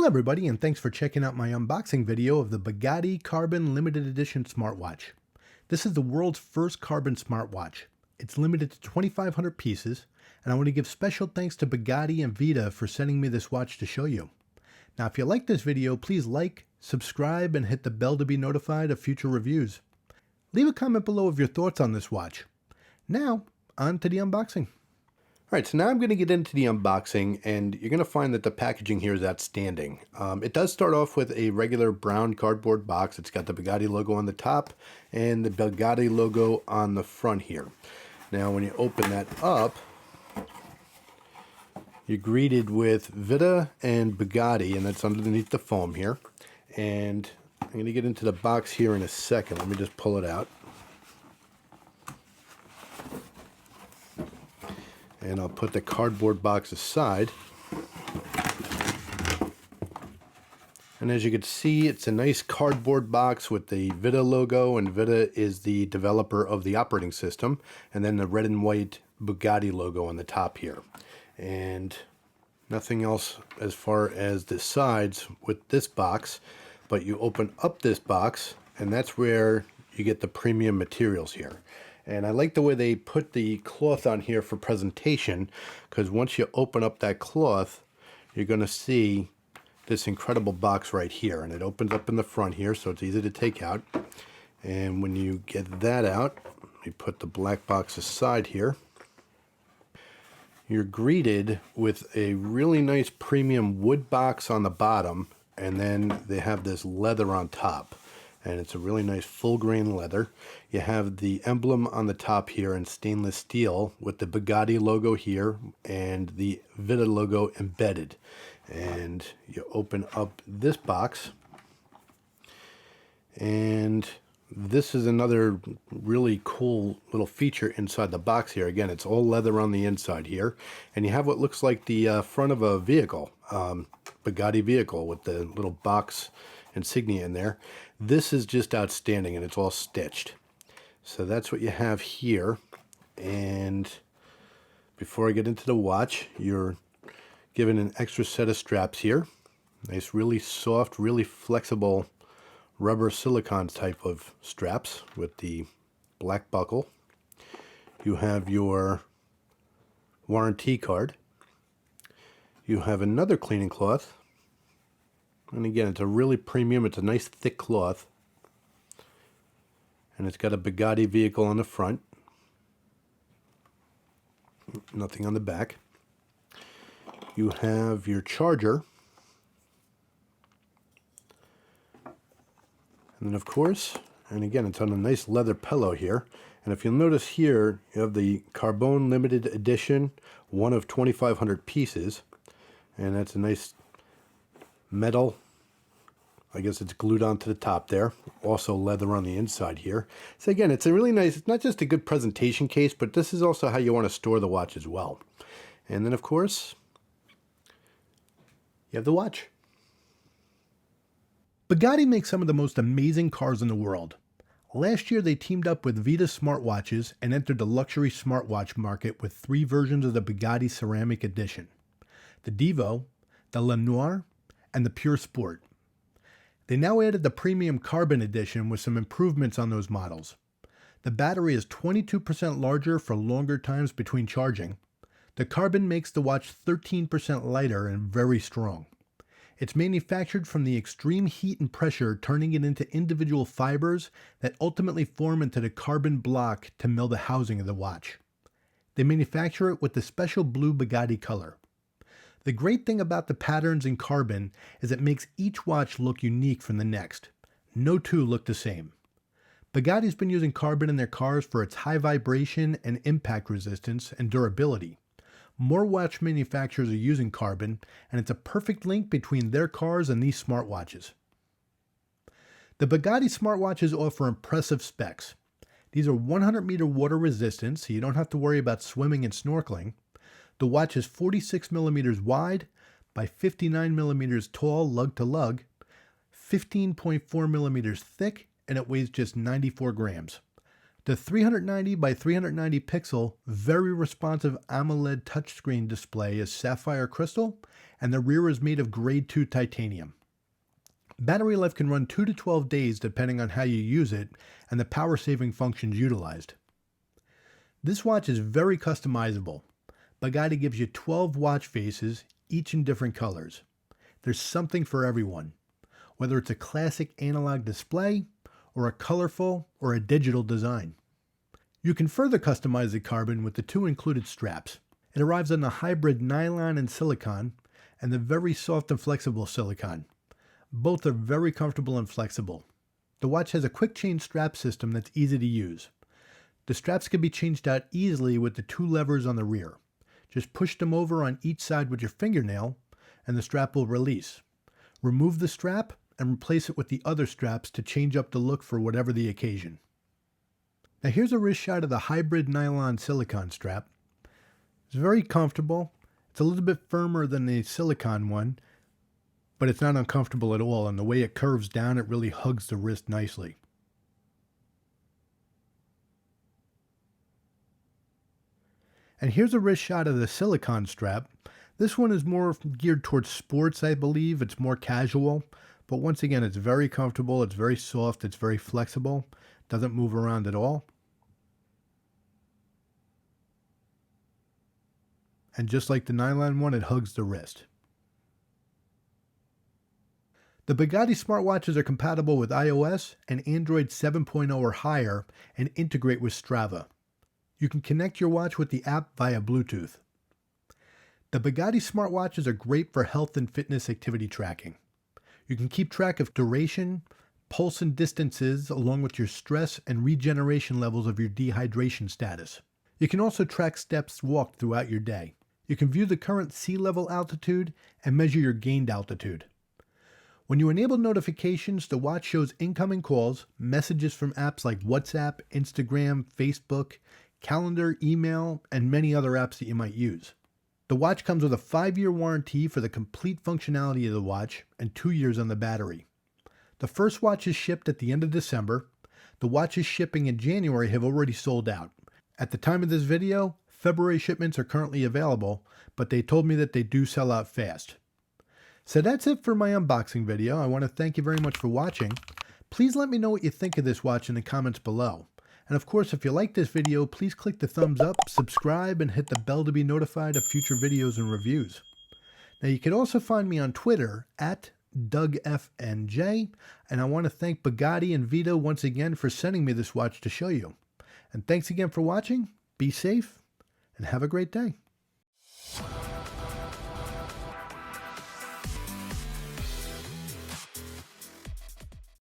everybody, and thanks for checking out my unboxing video of the Bugatti Carbone Limited Edition Smartwatch. This is the world's first carbon smartwatch. It's limited to 2,500 pieces, and I want to give special thanks to Bugatti and Viita for sending me this watch to show you. Now, if you like this video, please like, subscribe, and hit the bell to be notified of future reviews. Leave a comment below of your thoughts on this watch. Now, on to the unboxing. Alright, so now I'm going to get into the unboxing, and you're going to find that the packaging here is outstanding. It does start off with a regular brown cardboard box. It's got the Bugatti logo on the top and the Bugatti logo on the front here. Now when you open that up, you're greeted with Viita and Bugatti, and that's underneath the foam here. And I'm going to get into the box here in a second. Let me just pull it out. And I'll put the cardboard box aside. And as you can see, it's a nice cardboard box with the Viita logo, and Viita is the developer of the operating system, and then the red and white Bugatti logo on the top here. And nothing else as far as the sides with this box, but you open up this box, and that's where you get the premium materials here. And I like the way they put the cloth on here for presentation, because once you open up that cloth, you're going to see this incredible box right here. And it opens up in the front here, so it's easy to take out. And when you get that out, you put the black box aside here. You're greeted with a really nice premium wood box on the bottom, and then they have this leather on top. And it's a really nice full grain leather. You have the emblem on the top here in stainless steel with the Bugatti logo here and the Viita logo embedded. And you open up this box, and this is another really cool little feature inside the box here. Again, it's all leather on the inside here, and you have what looks like the front of a vehicle, Bugatti vehicle, with the little box insignia in there. This is just outstanding, and it's all stitched. So that's what you have here. And before I get into the watch, you're given an extra set of straps here. Nice, really soft, really flexible rubber silicone type of straps with the black buckle. You have your warranty card. You have another cleaning cloth. And again, it's a really premium, it's a nice thick cloth. And it's got a Bugatti vehicle on the front. Nothing on the back. You have your charger. And then of course, and again, it's on a nice leather pillow here. And if you'll notice here, you have the Carbone Limited Edition, one of 2,500 pieces. And that's a nice metal, I guess it's glued onto the top there. Also leather on the inside here. So again, it's a really nice, it's not just a good presentation case, but this is also how you want to store the watch as well. And then of course, you have the watch. Bugatti makes some of the most amazing cars in the world. Last year they teamed up with Viita smartwatches and entered the luxury smartwatch market with 3 versions of the Bugatti Ceramic Edition: the Devo, the Le Noir, and the Pure Sport. They now added the Premium Carbon Edition with some improvements on those models. The battery is 22% larger for longer times between charging. The Carbon makes the watch 13% lighter and very strong. It's manufactured from the extreme heat and pressure, turning it into individual fibers that ultimately form into the carbon block to mill the housing of the watch. They manufacture it with the special blue Bugatti color. The great thing about the patterns in carbon is it makes each watch look unique from the next. No two look the same. Bugatti's been using carbon in their cars for its high vibration and impact resistance and durability. More watch manufacturers are using carbon, and it's a perfect link between their cars and these smartwatches. The Bugatti smartwatches offer impressive specs. These are 100-meter water resistant, so you don't have to worry about swimming and snorkeling. The watch is 46 millimeters wide by 59 millimeters tall lug to lug, 15.4 millimeters thick, and it weighs just 94 grams. The 390 by 390 pixel, very responsive AMOLED touchscreen display is sapphire crystal, and the rear is made of grade 2 titanium. Battery life can run 2 to 12 days depending on how you use it and the power saving functions utilized. This watch is very customizable. Bugatti gives you 12 watch faces, each in different colors. There's something for everyone, whether it's a classic analog display or a colorful or a digital design. You can further customize the Carbon with the two included straps. It arrives on the hybrid nylon and silicone and the very soft and flexible silicone. Both are very comfortable and flexible. The watch has a quick change strap system that's easy to use. The straps can be changed out easily with the two levers on the rear. Just push them over on each side with your fingernail and the strap will release. Remove the strap and replace it with the other straps to change up the look for whatever the occasion. Now here's a wrist shot of the hybrid nylon silicone strap. It's very comfortable. It's a little bit firmer than the silicone one, but it's not uncomfortable at all, and the way it curves down, it really hugs the wrist nicely. And here's a wrist shot of the silicone strap. This one is more geared towards sports, I believe. It's more casual, but once again, it's very comfortable, it's very soft, it's very flexible, doesn't move around at all. And just like the nylon one, it hugs the wrist. The Bugatti smartwatches are compatible with iOS and Android 7.0 or higher and integrate with Strava. You can connect your watch with the app via Bluetooth. The Bugatti smartwatches are great for health and fitness activity tracking. You can keep track of duration, pulse and distances, along with your stress and regeneration levels of your dehydration status. You can also track steps walked throughout your day. You can view the current sea level altitude and measure your gained altitude. When you enable notifications, the watch shows incoming calls, messages from apps like WhatsApp, Instagram, Facebook, calendar, email, and many other apps that you might use. The watch comes with a 5-year warranty for the complete functionality of the watch and 2 years on the battery. The first watch is shipped at the end of December. The watches shipping in January have already sold out. At the time of this video, February shipments are currently available, but they told me that they do sell out fast. So that's it for my unboxing video. I want to thank you very much for watching. Please let me know what you think of this watch in the comments below. And of course, if you like this video, please click the thumbs up, subscribe, and hit the bell to be notified of future videos and reviews. Now you can also find me on Twitter at DougFNJ, and I want to thank Bugatti and Viita once again for sending me this watch to show you. And thanks again for watching, be safe, and have a great day.